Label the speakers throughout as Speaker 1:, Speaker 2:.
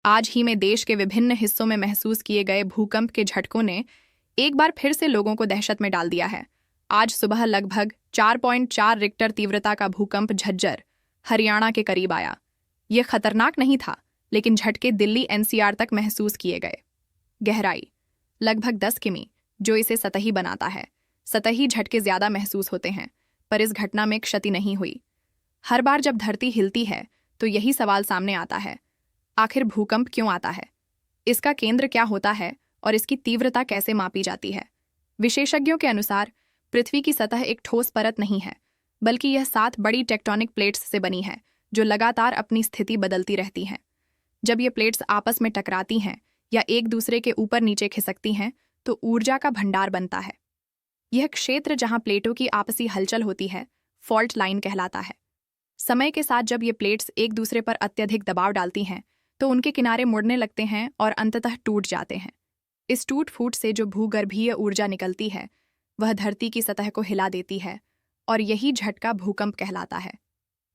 Speaker 1: आज ही में देश के विभिन्न हिस्सों में महसूस किए गए भूकंप के झटकों ने एक बार फिर से लोगों को दहशत में डाल दिया है। आज सुबह लगभग 4.4 रिक्टर तीव्रता का भूकंप झज्जर, हरियाणा के करीब आया। यह खतरनाक नहीं था, लेकिन झटके दिल्ली एनसीआर तक महसूस किए गए। गहराई लगभग 10 किमी, जो इसे सतही बनाता है। सतही झटके ज्यादा महसूस होते हैं, पर इस घटना में क्षति नहीं हुई। हर बार जब धरती हिलती है तो यही सवाल सामने आता है, आखिर भूकंप क्यों आता है? इसका केंद्र क्या होता है और इसकी तीव्रता कैसे मापी जाती है? विशेषज्ञों के अनुसार पृथ्वी की सतह एक ठोस परत नहीं है, बल्कि यह 7 बड़ी टेक्टोनिक प्लेट्स से बनी है, जो लगातार अपनी स्थिति बदलती रहती हैं। जब ये प्लेट्स आपस में टकराती हैं या एक दूसरे के ऊपर नीचे खिसकती हैं, तो ऊर्जा का भंडार बनता है। यह क्षेत्र जहां प्लेटों की आपसी हलचल होती है, फॉल्ट लाइन कहलाता है। समय के साथ जब ये प्लेट्स एक दूसरे पर अत्यधिक दबाव डालती हैं, तो उनके किनारे मुड़ने लगते हैं और अंततः टूट जाते हैं। इस टूट फूट से जो भूगर्भीय ऊर्जा निकलती है, वह धरती की सतह को हिला देती है, और यही झटका भूकंप कहलाता है।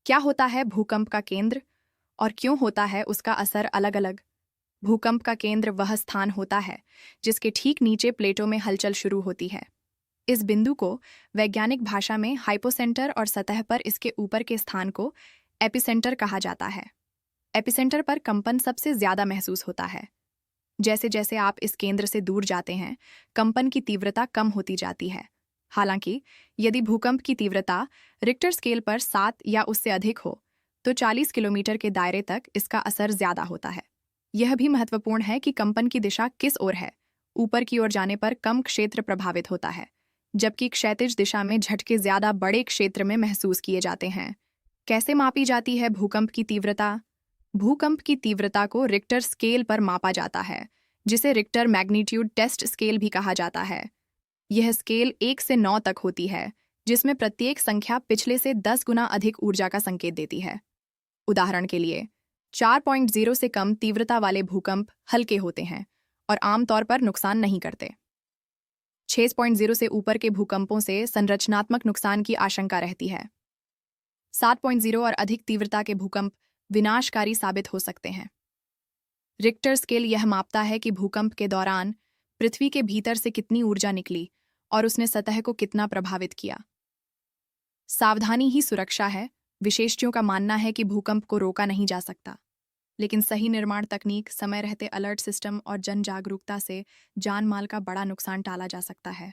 Speaker 1: क्या होता है भूकंप का केंद्र और क्यों होता है उसका असर अलग अलग? भूकंप का केंद्र वह स्थान होता है जिसके ठीक नीचे प्लेटों में हलचल शुरू होती है। इस बिंदु को वैज्ञानिक भाषा में हाइपोसेंटर और सतह पर इसके ऊपर के स्थान को एपिसेंटर कहा जाता है। एपिसेंटर पर कंपन सबसे ज्यादा महसूस होता है। जैसे जैसे आप इस केंद्र से दूर जाते हैं, कंपन की तीव्रता कम होती जाती है। हालांकि यदि भूकंप की तीव्रता रिक्टर स्केल पर 7 या उससे अधिक हो, तो 40 किलोमीटर के दायरे तक इसका असर ज्यादा होता है। यह भी महत्वपूर्ण है कि कंपन की दिशा किस ओर है। ऊपर की ओर जाने पर कम क्षेत्र प्रभावित होता है, जबकि क्षैतिज दिशा में झटके ज्यादा बड़े क्षेत्र में महसूस किए जाते हैं। कैसे मापी जाती है भूकंप की तीव्रता? भूकंप की तीव्रता को रिक्टर स्केल पर मापा जाता है, जिसे रिक्टर मैग्नीट्यूड टेस्ट स्केल भी कहा जाता है। यह स्केल 1 से 9 तक होती है, जिसमें प्रत्येक संख्या पिछले से 10 गुना अधिक ऊर्जा का संकेत देती है। उदाहरण के लिए 4.0 से कम तीव्रता वाले भूकंप हल्के होते हैं और आमतौर पर नुकसान नहीं करते। 6.0 से ऊपर के भूकंपों से संरचनात्मक नुकसान की आशंका रहती है। 7.0 और अधिक तीव्रता के भूकंप विनाशकारी साबित हो सकते हैं। रिक्टर स्केल यह मापता है कि भूकंप के दौरान पृथ्वी के भीतर से कितनी ऊर्जा निकली और उसने सतह को कितना प्रभावित किया। सावधानी ही सुरक्षा है। विशेषज्ञों का मानना है कि भूकंप को रोका नहीं जा सकता, लेकिन सही निर्माण तकनीक, समय रहते अलर्ट सिस्टम और जन जागरूकता से जान माल का बड़ा नुकसान टाला जा सकता है।